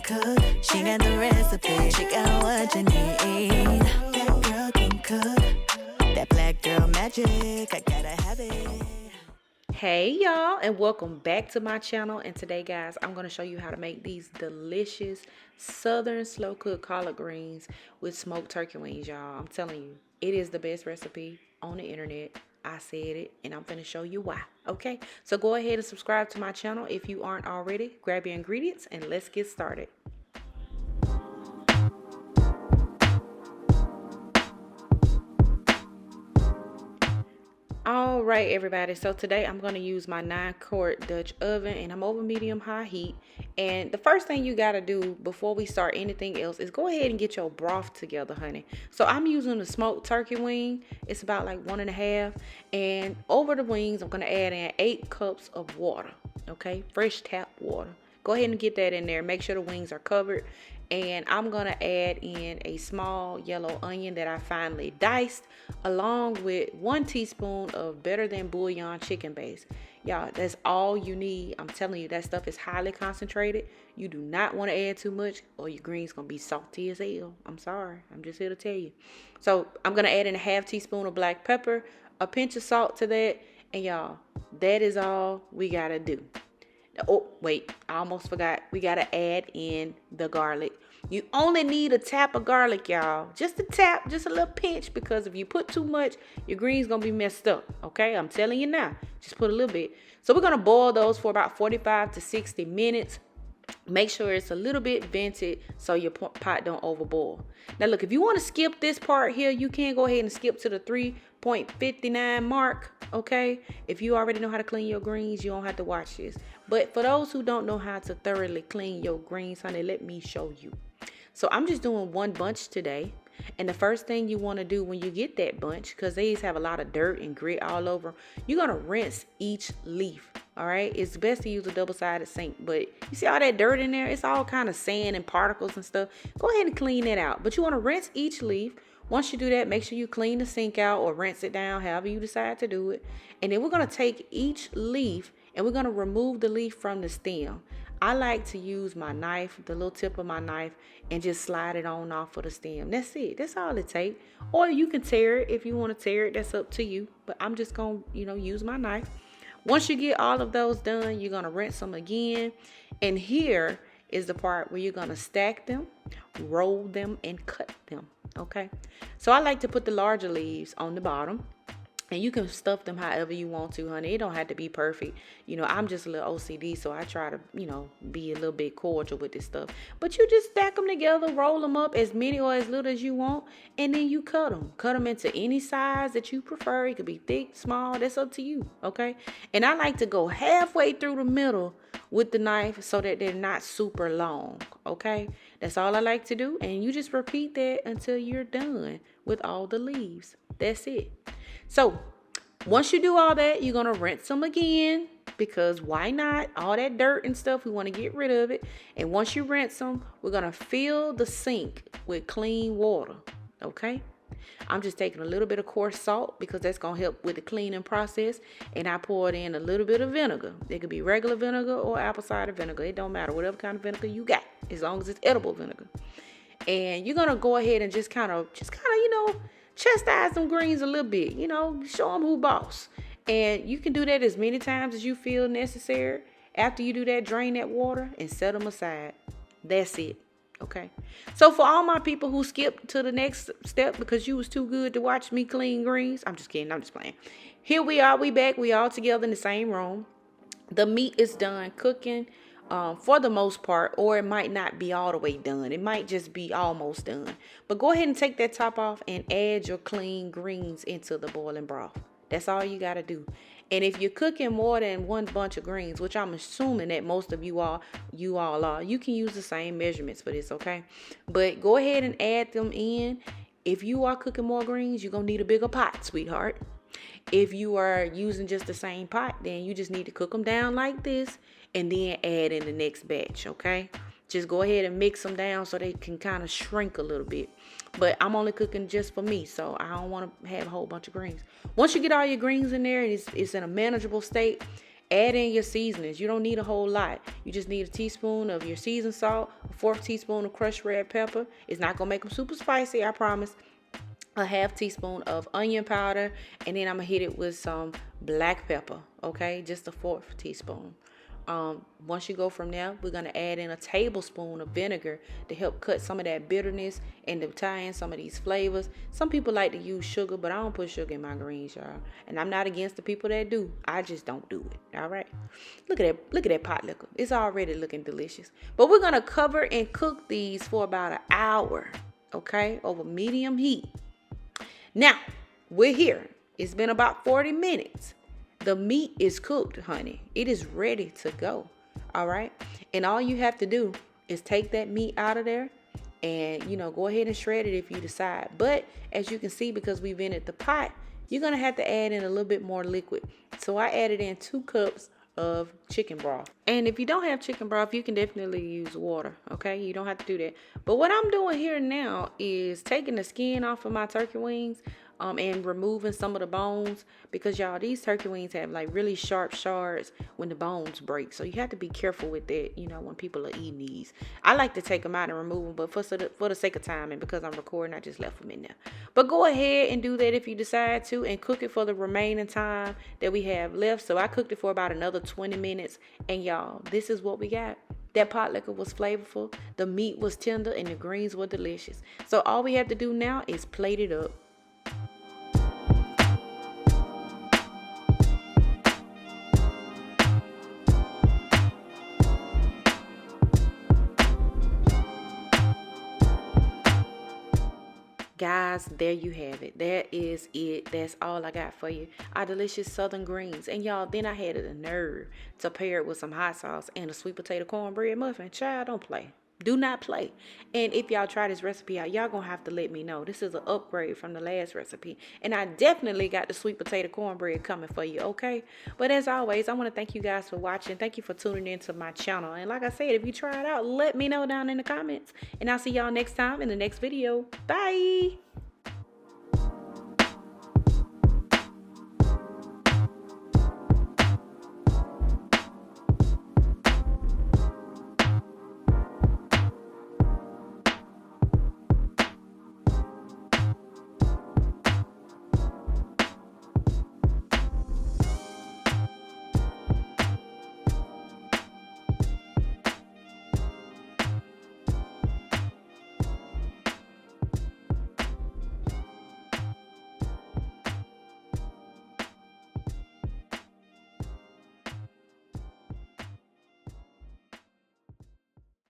cook. She got the recipe. She got what you need. That girl can cook. That black girl magic. I gotta have it. Hey y'all, and welcome back to my channel. And today guys, I'm going to show you how to make these delicious southern slow cooked collard greens with smoked turkey wings, y'all. I'm telling you, it is the best recipe on the internet. I said it, and I'm going to show you why. Okay, so go ahead and subscribe to my channel if you aren't already. Grab your ingredients and let's get started. All right, everybody, so today I'm going to use my 9-quart Dutch oven, and I'm over medium-high heat. And the first thing you got to do before we start anything else is go ahead and get your broth together, honey. So I'm using the smoked turkey wing. It's about like 1.5, and over the wings I'm going to add in 8 cups of water, okay, fresh tap water. Go ahead and get that in there. Make sure the wings are covered. And I'm going to add in a small yellow onion that I finely diced, along with 1 teaspoon of better than bouillon chicken base. Y'all, that's all you need. I'm telling you, that stuff is highly concentrated. You do not want to add too much or your greens going to be salty as hell. I'm sorry. I'm just here to tell you. So I'm going to add in a 1/2 teaspoon of black pepper, a pinch of salt to that. And y'all, that is all we got to do. Oh, wait, I almost forgot. We got to add in the garlic. You only need a tap of garlic, y'all. Just a tap, just a little pinch, because if you put too much, your greens going to be messed up, okay? I'm telling you now. Just put a little bit. So we're going to boil those for about 45 to 60 minutes. Make sure it's a little bit vented so your pot don't overboil. Now, look, if you want to skip this part here, you can go ahead and skip to the 3.59 mark, okay? If you already know how to clean your greens, you don't have to watch this. But for those who don't know how to thoroughly clean your greens, honey, let me show you. So I'm just doing 1 bunch today. And the first thing you want to do when you get that bunch, because these have a lot of dirt and grit all over, you're going to rinse each leaf. All right. It's best to use a double-sided sink. But you see all that dirt in there? It's all kind of sand and particles and stuff. Go ahead and clean that out. But you want to rinse each leaf. Once you do that, make sure you clean the sink out or rinse it down, however you decide to do it. And then we're going to take each leaf and we're going to remove the leaf from the stem. I like to use my knife, the little tip of my knife, and just slide it on off of the stem. That's it. That's all it takes. Or you can tear it if you want to tear it. That's up to you. But I'm just going to, use my knife. Once you get all of those done, you're going to rinse them again. And here is the part where you're going to stack them, roll them, and cut them. Okay. So I like to put the larger leaves on the bottom. And you can stuff them however you want to, honey. It don't have to be perfect. I'm just a little OCD, so I try to, be a little bit cordial with this stuff. But you just stack them together, roll them up as many or as little as you want, and then you cut them. Cut them into any size that you prefer. It could be thick, small. That's up to you, okay? And I like to go halfway through the middle with the knife so that they're not super long, okay? That's all I like to do. And you just repeat that until you're done with all the leaves. That's it. So once you do all that, you're going to rinse them again, because why not? All that dirt and stuff, we want to get rid of it. And once you rinse them, we're going to fill the sink with clean water. Okay. I'm just taking a little bit of coarse salt because that's going to help with the cleaning process. And I poured in a little bit of vinegar. It could be regular vinegar or apple cider vinegar. It don't matter. Whatever kind of vinegar you got, as long as it's edible vinegar. And you're going to go ahead and just kind of, chastise them greens a little bit, show them who boss. And you can do that as many times as you feel necessary. After you do that, drain that water and set them aside. That's it. Okay. So for all my people who skipped to the next step because you was too good to watch me clean greens, I'm just kidding. I'm just playing. Here we are. We back. We all together in the same room. The meat is done cooking. For the most part, or it might not be all the way done. It might just be almost done. But go ahead and take that top off and add your clean greens into the boiling broth. That's all you got to do. And if you're cooking more than 1 bunch of greens, which I'm assuming that most of you all are, you can use the same measurements for this, okay? But go ahead and add them in. If you are cooking more greens, you're going to need a bigger pot, sweetheart. If you are using just the same pot, then you just need to cook them down like this and then add in the next batch, okay? Just go ahead and mix them down so they can kind of shrink a little bit. But I'm only cooking just for me, so I don't want to have a whole bunch of greens. Once you get all your greens in there and it's in a manageable state, Add in your seasonings. You don't need a whole lot. You just need a teaspoon of your seasoned salt, a 1/4 teaspoon of crushed red pepper. It's not going to make them super spicy, I promise. A 1/2 teaspoon of onion powder, and then I'm going to hit it with some black pepper, okay? Just a 1/4 teaspoon. Once you go from there, we're going to add in a tablespoon of vinegar to help cut some of that bitterness and to tie in some of these flavors. Some people like to use sugar, but I don't put sugar in my greens, y'all. And I'm not against the people that do. I just don't do it, all right? Look at that pot liquor. It's already looking delicious. But we're going to cover and cook these for about an hour, okay, over medium heat. Now, we're here. It's been about 40 minutes. The meat is cooked, honey. It is ready to go. All right. And all you have to do is take that meat out of there and, go ahead and shred it if you decide. But as you can see, because we've vented the pot, you're going to have to add in a little bit more liquid. So I added in 2 cups of chicken broth. And if you don't have chicken broth, you can definitely use water. Okay. You don't have to do that. But what I'm doing here now is taking the skin off of my turkey wings. And removing some of the bones, because y'all, these turkey wings have like really sharp shards when the bones break. So you have to be careful with that, when people are eating these. I like to take them out and remove them, but for the sake of time and because I'm recording, I just left them in there. But go ahead and do that if you decide to, and cook it for the remaining time that we have left. So I cooked it for about another 20 minutes. And y'all, this is what we got. That pot liquor was flavorful, the meat was tender, and the greens were delicious. So all we have to do now is plate it up. Guys, there you have it. That is it. That's all I got for you. Our delicious southern greens. And y'all, then I had the nerve to pair it with some hot sauce and a sweet potato cornbread muffin. Child, don't play. Do not play. And if y'all try this recipe out, y'all gonna have to let me know. This is an upgrade from the last recipe. And I definitely got the sweet potato cornbread coming for you, okay? But as always, I want to thank you guys for watching. Thank you for tuning into my channel. And like I said, if you try it out, let me know down in the comments. And I'll see y'all next time in the next video. Bye!